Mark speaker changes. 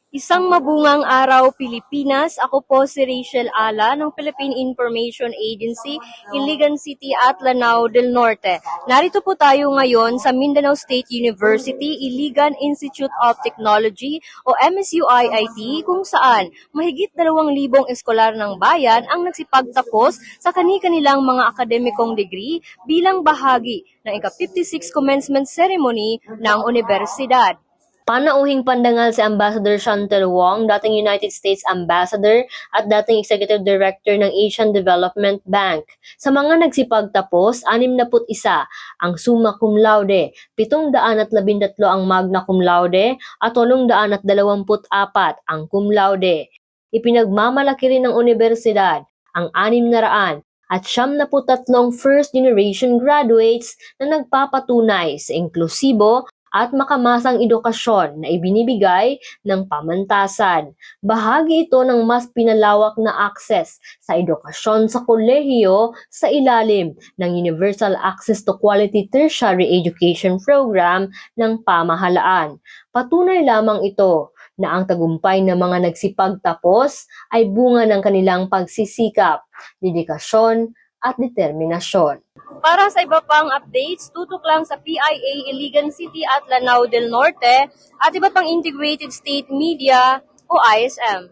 Speaker 1: Isang mabungang araw, Pilipinas. Ako po si Rachel Ala ng Philippine Information Agency, Iligan City at Lanao del Norte. Narito po tayo ngayon sa Mindanao State University, Iligan Institute of Technology o MSU-IIT, kung saan mahigit 2,000 eskolar ng bayan ang nagsipagtapos sa kani-kanilang mga akademikong degree bilang bahagi ng ika-56 commencement ceremony ng universidad. Panauhing pandangal si Ambassador Chantel Wong, dating United States Ambassador at dating Executive Director ng Asian Development Bank. Sa mga nagsipagtapos, 61 ang summa cum laude, 713 ang magna cum laude at 824 ang cum laude. Ipinagmamalaki rin ng universidad ang 600 at 73 first generation graduates na nagpapatunay sa inklusibo at makamasang edukasyon na ibinibigay ng pamantasan. Bahagi ito ng mas pinalawak na akses sa edukasyon sa kolehiyo sa ilalim ng Universal Access to Quality Tertiary Education Program ng pamahalaan. Patunay lamang ito na ang tagumpay ng mga nagsipagtapos ay bunga ng kanilang pagsisikap, dedikasyon at determinasyon. Para sa iba pang updates, tutok lang sa PIA Iligan City at Lanao del Norte at iba pang integrated state media o ISM.